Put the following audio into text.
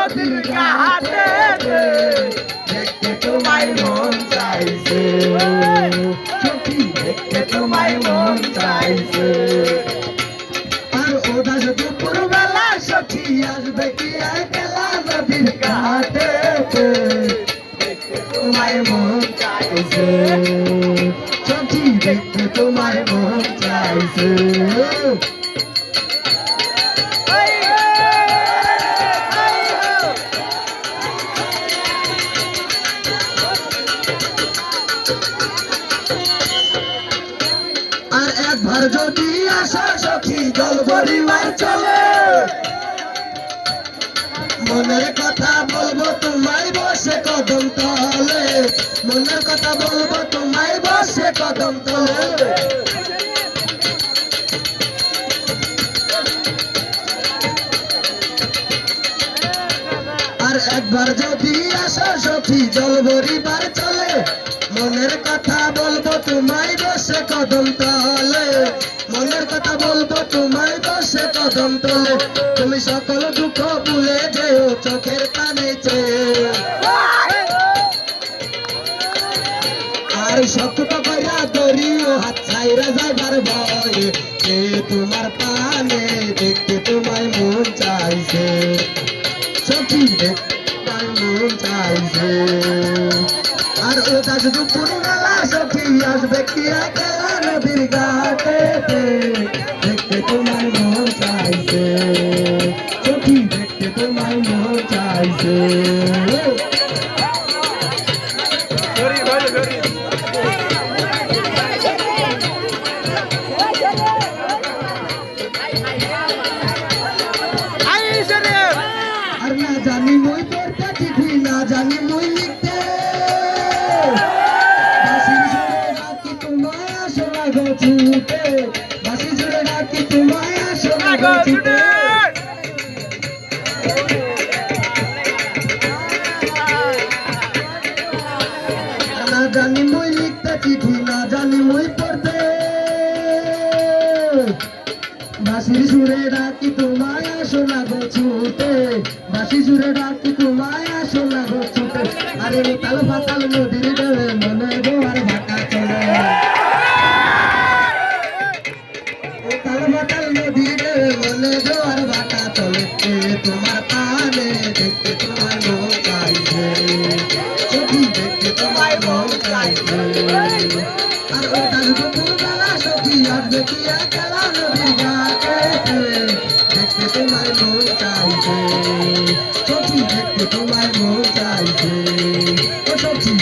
নদীর ঘাটে দেখতে তোমায় মন চাইছে সখী দেখতে তোমায় মন চাইছে আর ওটা যদি দুপুরবেলা সখী আসবে কি একলা নদীর ঘাটে দেখতে তোমায় মন চাইছে সখী দেখতে তোমায় মন চাইছে আর একবার যদি আসা সখী জল পরিবার চলে মনের কথা বলবো তোমায় বসে কদম তলে মনের কথা বলবো তোমায় বসে কদম তলে আর একবার যদি আসা সখী জল পরিবার চলে মনের কথা বলবো তোমায় বসে কদম তলে মনের কথা বলবো তোমায় বসে কদম তলে তুমি সকল দুঃখ ভুলে যেও চোখের পানে চেয়ে আর শক্ত কইরা ধরিও হাত ছাইরা যাইবার ভয়ে সে তোমার পানে দেখতে তোমায় মন চাইছে সখী দেখতে তোমায় মন চাইছে আর ওটা শুধু পুরোবেলা সখী আসবে কি একলা নদীর ঘাটে দেখতে তোমায় মন চাইছে সখী দেখতে তোমায় মন চাইছে আর না জানি মই পড়তে চিঠি না জানি মই লিখতে ছুটে বাসি জুড়ে ডাকি তোমায় আসো না গো ছুটে না জানি মই লিখতে চিঠি না জানি মই পড়তে বাসির সুরে ডাকি তোমায় আসো না গো ছুটে বাসি সুরে ডাকি তোমায় আসো না গো ছুটে আরে তাল পাতাল নদীর ঢেউয়ে মনে গোয়ার ভাটা চলে মনে জোয়ার ভাটা চলে তোমার পানে দেখতে তোমায় মন চাইছে সখী দেখতে তোমায় মন চাইছে আর ওটা দুপুরবেলা সখী আসবে কি একলা নদীর ঘাটে দেখতে তোমায় মন চাইছে সখী দেখতে তোমায় মন চাইছে ও সখী